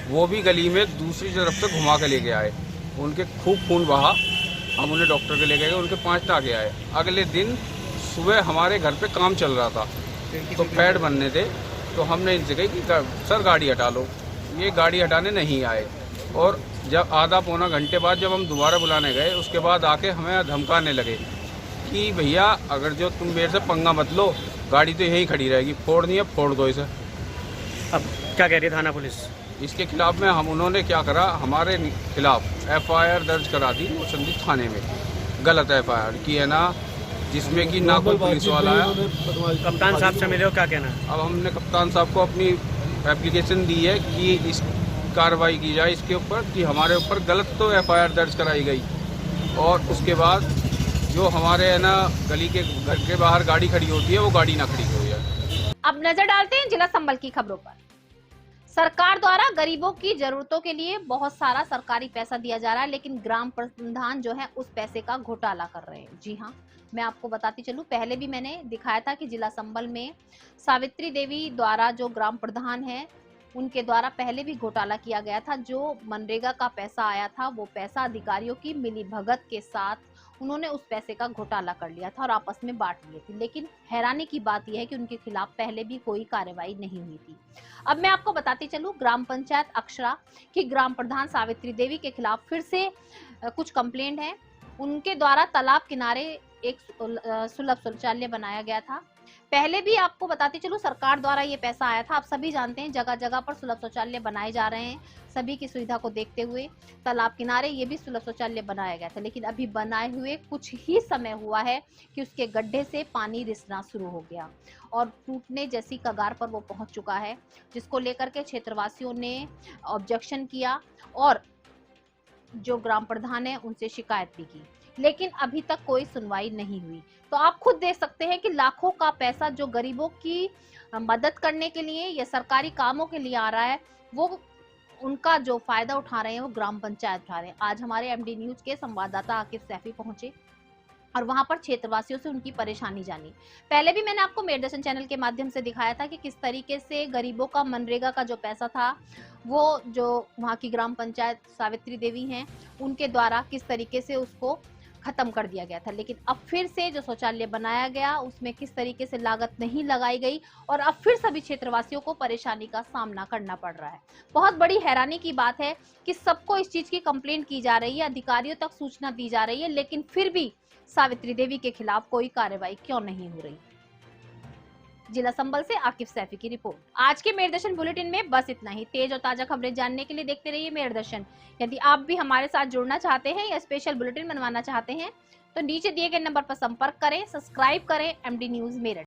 S19: वो भी गली में दूसरी तरफ से घुमा के लेके आए। उनके खूब खून बहा, हम उन्हें डॉक्टर के ले गए, उनके 5 टाँके आए। अगले दिन सुबह हमारे घर पे काम चल रहा था तो पैड बनने थे, तो हमने इनसे कही कि सर गाड़ी हटा लो। ये गाड़ी हटाने नहीं आए और जब आधा पौना घंटे बाद जब हम दोबारा बुलाने गए, उसके बाद आके हमें धमकाने लगे कि भैया अगर जो तुम मेरे से पंगा मत लो, गाड़ी तो यहीं खड़ी रहेगी, फोड़नी है फोड़ दो इसे।
S17: अब क्या कह रही है थाना पुलिस?
S19: इसके खिलाफ में उन्होंने क्या करा, हमारे खिलाफ एफआईआर दर्ज करा दी नौचंदी थाने में, गलत एफआईआर की है ना, जिसमें कि ना कोई पुलिस वाला आया।
S17: कप्तान साहब से मिले हो, क्या कहना है?
S19: अब हमने कप्तान साहब को अपनी एप्लीकेशन दी है कि इस कार्रवाई की जाए इसके ऊपर, कि हमारे ऊपर गलत तो एफआईआर दर्ज कराई गई और उसके बाद जो हमारे है ना गली के घर के बाहर गाड़ी खड़ी होती है वो गाड़ी ना खड़ी हो जाए।
S2: अब नजर डालते हैं जिला संबल की खबरों पर। सरकार द्वारा गरीबों की जरूरतों के लिए बहुत सारा सरकारी पैसा दिया जा रहा है, लेकिन ग्राम प्रधान जो है उस पैसे का घोटाला कर रहे हैं। जी हाँ, मैं आपको बताती चलूं, पहले भी मैंने दिखाया था कि जिला संबल में सावित्री देवी द्वारा जो ग्राम प्रधान है उनके द्वारा पहले भी घोटाला किया गया था। जो मनरेगा का पैसा आया था वो पैसा अधिकारियों की मिलीभगत के साथ उन्होंने उस पैसे का घोटाला कर लिया था और आपस में बांट लिए थे। लेकिन हैरानी की बात यह है कि उनके खिलाफ पहले भी कोई कार्रवाई नहीं हुई थी। अब मैं आपको बताती चलूं, ग्राम पंचायत अक्षरा की ग्राम प्रधान सावित्री देवी के खिलाफ फिर से कुछ कंप्लेंट है। उनके द्वारा तालाब किनारे एक सुलभ शौचालय बनाया गया था। पहले भी आपको बताती चलूं, सरकार द्वारा ये पैसा आया था। आप सभी जानते हैं जगह जगह पर सुलभ शौचालय बनाए जा रहे हैं। सभी की सुविधा को देखते हुए तालाब किनारे ये भी सुलभ शौचालय बनाया गया था। लेकिन अभी बनाए हुए कुछ ही समय हुआ है कि उसके गड्ढे से पानी रिसना शुरू हो गया और टूटने जैसी कगार पर वो पहुंच चुका है, जिसको लेकर के क्षेत्रवासियों ने ऑब्जेक्शन किया और जो ग्राम प्रधान है उनसे शिकायत भी की। लेकिन अभी तक कोई सुनवाई नहीं हुई। तो आप खुद देख सकते हैं कि लाखों का पैसा जो गरीबों की मदद करने के लिए या सरकारी कामों के लिए आ रहा है, वो उनका जो फायदा उठा रहे हैं वो ग्राम पंचायत उठा रहे हैं। आज हमारे एमडी न्यूज के संवाददाता आकिफ सैफी पहुंचे और वहां पर क्षेत्रवासियों से उनकी परेशानी जानी। पहले भी मैंने आपको मेरदर्शन चैनल के माध्यम से दिखाया था कि किस तरीके से गरीबों का मनरेगा का जो पैसा था वो जो वहां की ग्राम पंचायत सावित्री देवी हैं उनके द्वारा किस तरीके से उसको खत्म कर दिया गया था। लेकिन अब फिर से जो शौचालय बनाया गया उसमें किस तरीके से लागत नहीं लगाई गई और अब फिर सभी क्षेत्रवासियों को परेशानी का सामना करना पड़ रहा है। बहुत बड़ी हैरानी की बात है कि सबको इस चीज की कंप्लेंट की जा रही है, अधिकारियों तक सूचना दी जा रही है, लेकिन फिर भी सावित्री देवी के खिलाफ कोई कार्रवाई क्यों नहीं हो रही। जिला संबल से आकिफ सैफी की रिपोर्ट। आज के मेरदर्शन बुलेटिन में बस इतना ही। तेज और ताजा खबरें जानने के लिए देखते रहिए मेरदर्शन। यदि आप भी हमारे साथ जुड़ना चाहते हैं या स्पेशल बुलेटिन बनवाना चाहते हैं तो नीचे दिए गए नंबर पर संपर्क करें, सब्सक्राइब करें एमडी न्यूज मेरठ।